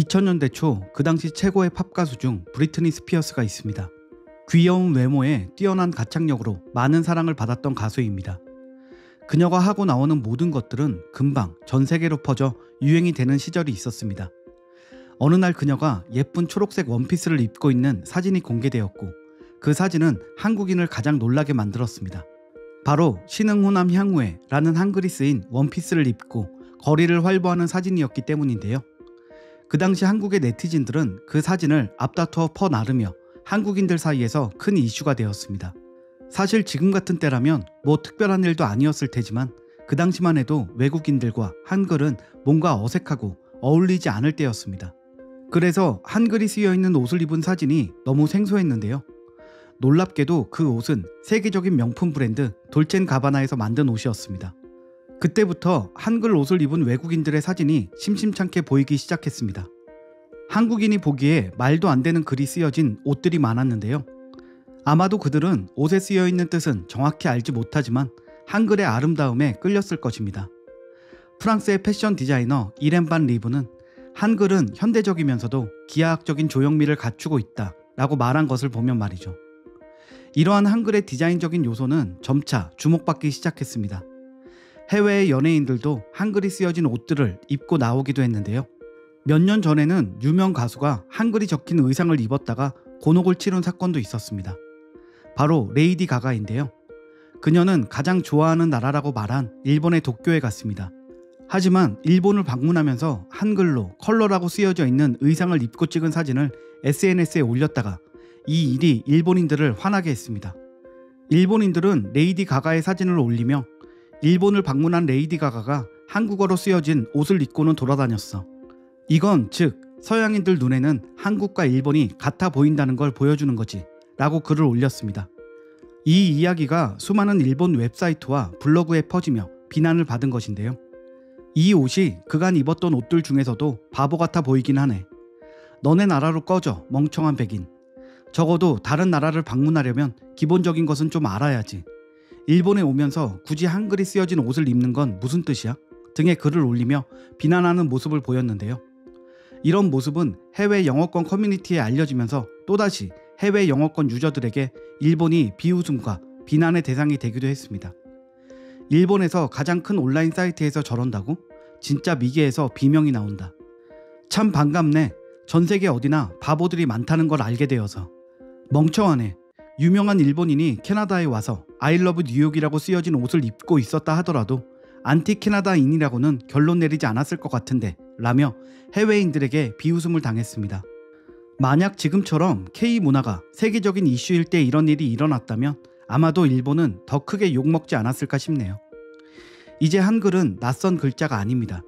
2000년대 초 그 당시 최고의 팝 가수 중 브리트니 스피어스가 있습니다. 귀여운 외모에 뛰어난 가창력으로 많은 사랑을 받았던 가수입니다. 그녀가 하고 나오는 모든 것들은 금방 전 세계로 퍼져 유행이 되는 시절이 있었습니다. 어느 날 그녀가 예쁜 초록색 원피스를 입고 있는 사진이 공개되었고 그 사진은 한국인을 가장 놀라게 만들었습니다. 바로 신흥호남 향후에라는 한글이 쓰인 원피스를 입고 거리를 활보하는 사진이었기 때문인데요. 그 당시 한국의 네티즌들은 그 사진을 앞다투어 퍼나르며 한국인들 사이에서 큰 이슈가 되었습니다. 사실 지금 같은 때라면 뭐 특별한 일도 아니었을 테지만 그 당시만 해도 외국인들과 한글은 뭔가 어색하고 어울리지 않을 때였습니다. 그래서 한글이 쓰여있는 옷을 입은 사진이 너무 생소했는데요. 놀랍게도 그 옷은 세계적인 명품 브랜드 돌첸가바나에서 만든 옷이었습니다. 그때부터 한글 옷을 입은 외국인들의 사진이 심심찮게 보이기 시작했습니다. 한국인이 보기에 말도 안 되는 글이 쓰여진 옷들이 많았는데요. 아마도 그들은 옷에 쓰여있는 뜻은 정확히 알지 못하지만 한글의 아름다움에 끌렸을 것입니다. 프랑스의 패션 디자이너 이렌 반 리브는 한글은 현대적이면서도 기하학적인 조형미를 갖추고 있다 라고 말한 것을 보면 말이죠. 이러한 한글의 디자인적인 요소는 점차 주목받기 시작했습니다. 해외의 연예인들도 한글이 쓰여진 옷들을 입고 나오기도 했는데요. 몇 년 전에는 유명 가수가 한글이 적힌 의상을 입었다가 곤혹을 치른 사건도 있었습니다. 바로 레이디 가가인데요. 그녀는 가장 좋아하는 나라라고 말한 일본의 도쿄에 갔습니다. 하지만 일본을 방문하면서 한글로 컬러라고 쓰여져 있는 의상을 입고 찍은 사진을 SNS에 올렸다가 이 일이 일본인들을 화나게 했습니다. 일본인들은 레이디 가가의 사진을 올리며 일본을 방문한 레이디 가가가 한국어로 쓰여진 옷을 입고는 돌아다녔어. 이건 즉 서양인들 눈에는 한국과 일본이 같아 보인다는 걸 보여주는 거지 라고 글을 올렸습니다. 이 이야기가 수많은 일본 웹사이트와 블로그에 퍼지며 비난을 받은 것인데요. 이 옷이 그간 입었던 옷들 중에서도 바보 같아 보이긴 하네. 너네 나라로 꺼져 멍청한 백인. 적어도 다른 나라를 방문하려면 기본적인 것은 좀 알아야지. 일본에 오면서 굳이 한글이 쓰여진 옷을 입는 건 무슨 뜻이야? 등의 글을 올리며 비난하는 모습을 보였는데요. 이런 모습은 해외 영어권 커뮤니티에 알려지면서 또다시 해외 영어권 유저들에게 일본이 비웃음과 비난의 대상이 되기도 했습니다. 일본에서 가장 큰 온라인 사이트에서 저런다고? 진짜 미개해서 비명이 나온다. 참 반갑네. 전 세계 어디나 바보들이 많다는 걸 알게 되어서. 멍청하네. 유명한 일본인이 캐나다에 와서 I love 뉴욕이라고 쓰여진 옷을 입고 있었다 하더라도 안티 캐나다인이라고는 결론 내리지 않았을 것 같은데 라며 해외인들에게 비웃음을 당했습니다. 만약 지금처럼 K문화가 세계적인 이슈일 때 이런 일이 일어났다면 아마도 일본은 더 크게 욕먹지 않았을까 싶네요. 이제 한글은 낯선 글자가 아닙니다.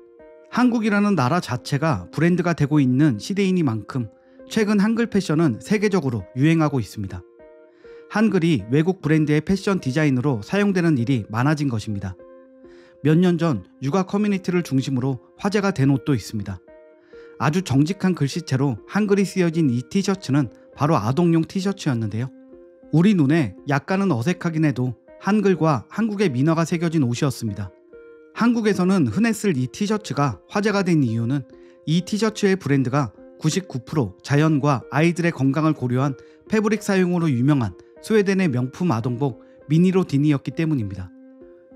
한국이라는 나라 자체가 브랜드가 되고 있는 시대이니만큼 최근 한글 패션은 세계적으로 유행하고 있습니다. 한글이 외국 브랜드의 패션 디자인으로 사용되는 일이 많아진 것입니다. 몇 년 전 육아 커뮤니티를 중심으로 화제가 된 옷도 있습니다. 아주 정직한 글씨체로 한글이 쓰여진 이 티셔츠는 바로 아동용 티셔츠였는데요. 우리 눈에 약간은 어색하긴 해도 한글과 한국의 민화가 새겨진 옷이었습니다. 한국에서는 흔했을 이 티셔츠가 화제가 된 이유는 이 티셔츠의 브랜드가 99% 자연과 아이들의 건강을 고려한 패브릭 사용으로 유명한 스웨덴의 명품 아동복 미니로딘이었기 때문입니다.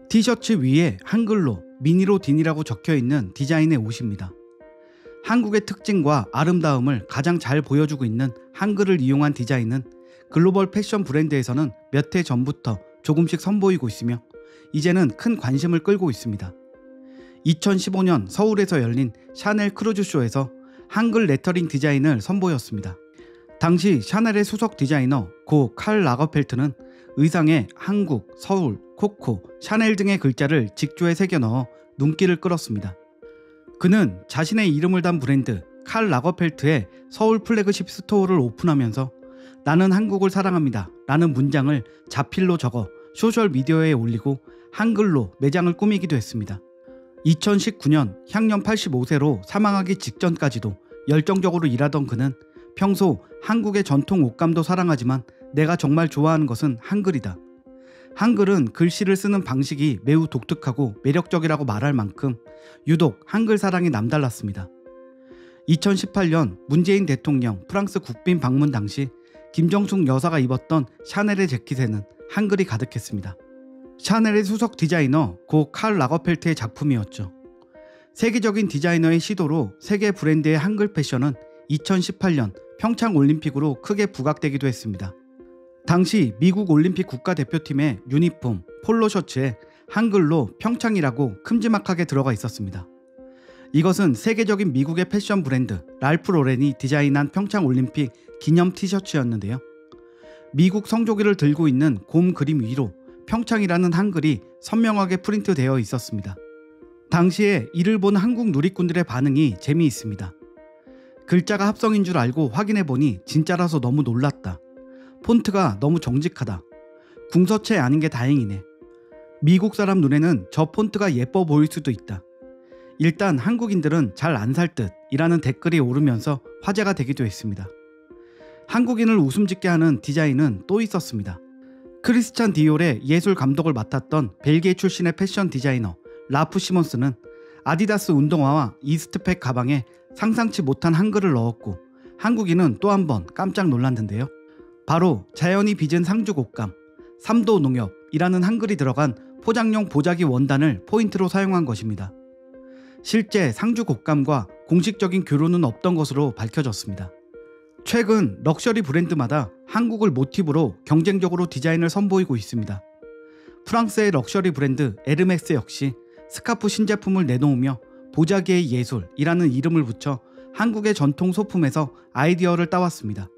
티셔츠 위에 한글로 미니로딘이라고 적혀있는 디자인의 옷입니다. 한국의 특징과 아름다움을 가장 잘 보여주고 있는 한글을 이용한 디자인은 글로벌 패션 브랜드에서는 몇 해 전부터 조금씩 선보이고 있으며 이제는 큰 관심을 끌고 있습니다. 2015년 서울에서 열린 샤넬 크루즈쇼에서 한글 레터링 디자인을 선보였습니다. 당시 샤넬의 수석 디자이너 고 칼 라거펠트는 의상에 한국, 서울, 코코, 샤넬 등의 글자를 직조에 새겨 넣어 눈길을 끌었습니다. 그는 자신의 이름을 단 브랜드 칼 라거펠트의 서울 플래그십 스토어를 오픈하면서 나는 한국을 사랑합니다 라는 문장을 자필로 적어 소셜미디어에 올리고 한글로 매장을 꾸미기도 했습니다. 2019년 향년 85세로 사망하기 직전까지도 열정적으로 일하던 그는 평소 한국의 전통 옷감도 사랑하지만 내가 정말 좋아하는 것은 한글이다. 한글은 글씨를 쓰는 방식이 매우 독특하고 매력적이라고 말할 만큼 유독 한글 사랑이 남달랐습니다. 2018년 문재인 대통령 프랑스 국빈 방문 당시 김정숙 여사가 입었던 샤넬의 재킷에는 한글이 가득했습니다. 샤넬의 수석 디자이너 고 칼 라거펠트의 작품이었죠. 세계적인 디자이너의 시도로 세계 브랜드의 한글 패션은 2018년 평창 올림픽으로 크게 부각되기도 했습니다. 당시 미국 올림픽 국가대표팀의 유니폼, 폴로 셔츠에 한글로 평창이라고 큼지막하게 들어가 있었습니다. 이것은 세계적인 미국의 패션 브랜드 랄프 로렌이 디자인한 평창 올림픽 기념 티셔츠였는데요. 미국 성조기를 들고 있는 곰 그림 위로 평창이라는 한글이 선명하게 프린트되어 있었습니다. 당시에 이를 본 한국 누리꾼들의 반응이 재미있습니다. 글자가 합성인 줄 알고 확인해보니 진짜라서 너무 놀랐다. 폰트가 너무 정직하다. 궁서체 아닌 게 다행이네. 미국 사람 눈에는 저 폰트가 예뻐 보일 수도 있다. 일단 한국인들은 잘 안 살 듯 이라는 댓글이 오르면서 화제가 되기도 했습니다. 한국인을 웃음짓게 하는 디자인은 또 있었습니다. 크리스찬 디올의 예술 감독을 맡았던 벨기에 출신의 패션 디자이너 라프 시몬스는 아디다스 운동화와 이스트팩 가방에 상상치 못한 한글을 넣었고 한국인은 또 한 번 깜짝 놀랐는데요. 바로 자연이 빚은 상주 곶감, 3도 농협이라는 한글이 들어간 포장용 보자기 원단을 포인트로 사용한 것입니다. 실제 상주 곶감과 공식적인 교류는 없던 것으로 밝혀졌습니다. 최근 럭셔리 브랜드마다 한국을 모티브로 경쟁적으로 디자인을 선보이고 있습니다. 프랑스의 럭셔리 브랜드 에르메스 역시 스카프 신제품을 내놓으며 보자기의 예술이라는 이름을 붙여 한국의 전통 소품에서 아이디어를 따왔습니다.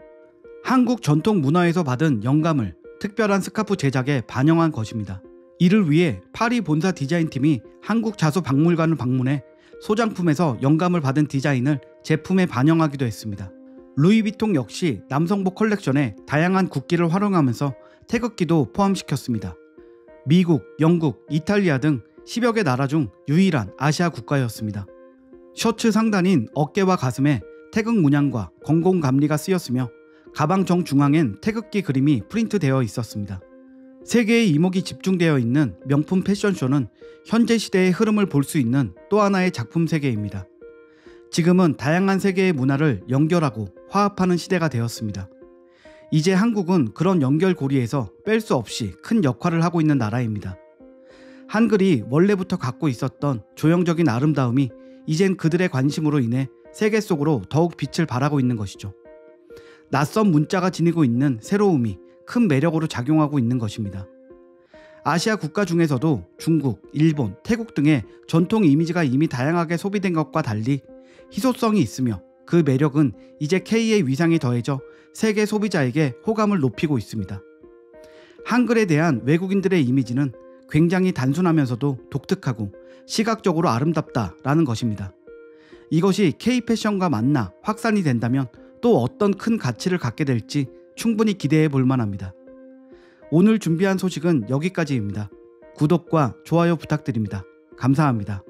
한국 전통 문화에서 받은 영감을 특별한 스카프 제작에 반영한 것입니다. 이를 위해 파리 본사 디자인팀이 한국 자수박물관을 방문해 소장품에서 영감을 받은 디자인을 제품에 반영하기도 했습니다. 루이비통 역시 남성복 컬렉션에 다양한 국기를 활용하면서 태극기도 포함시켰습니다. 미국, 영국, 이탈리아 등 10여 개 나라 중 유일한 아시아 국가였습니다. 셔츠 상단인 어깨와 가슴에 태극 문양과 건공감리가 쓰였으며 가방 정중앙엔 태극기 그림이 프린트되어 있었습니다. 세계의 이목이 집중되어 있는 명품 패션쇼는 현재 시대의 흐름을 볼 수 있는 또 하나의 작품 세계입니다. 지금은 다양한 세계의 문화를 연결하고 화합하는 시대가 되었습니다. 이제 한국은 그런 연결고리에서 뺄 수 없이 큰 역할을 하고 있는 나라입니다. 한글이 원래부터 갖고 있었던 조형적인 아름다움이 이젠 그들의 관심으로 인해 세계 속으로 더욱 빛을 발하고 있는 것이죠. 낯선 문자가 지니고 있는 새로움이 큰 매력으로 작용하고 있는 것입니다. 아시아 국가 중에서도 중국, 일본, 태국 등의 전통 이미지가 이미 다양하게 소비된 것과 달리 희소성이 있으며 그 매력은 이제 K의 위상에 더해져 세계 소비자에게 호감을 높이고 있습니다. 한글에 대한 외국인들의 이미지는 굉장히 단순하면서도 독특하고 시각적으로 아름답다라는 것입니다. 이것이 K-패션과 만나 확산이 된다면 또 어떤 큰 가치를 갖게 될지 충분히 기대해 볼 만합니다. 오늘 준비한 소식은 여기까지입니다. 구독과 좋아요 부탁드립니다. 감사합니다.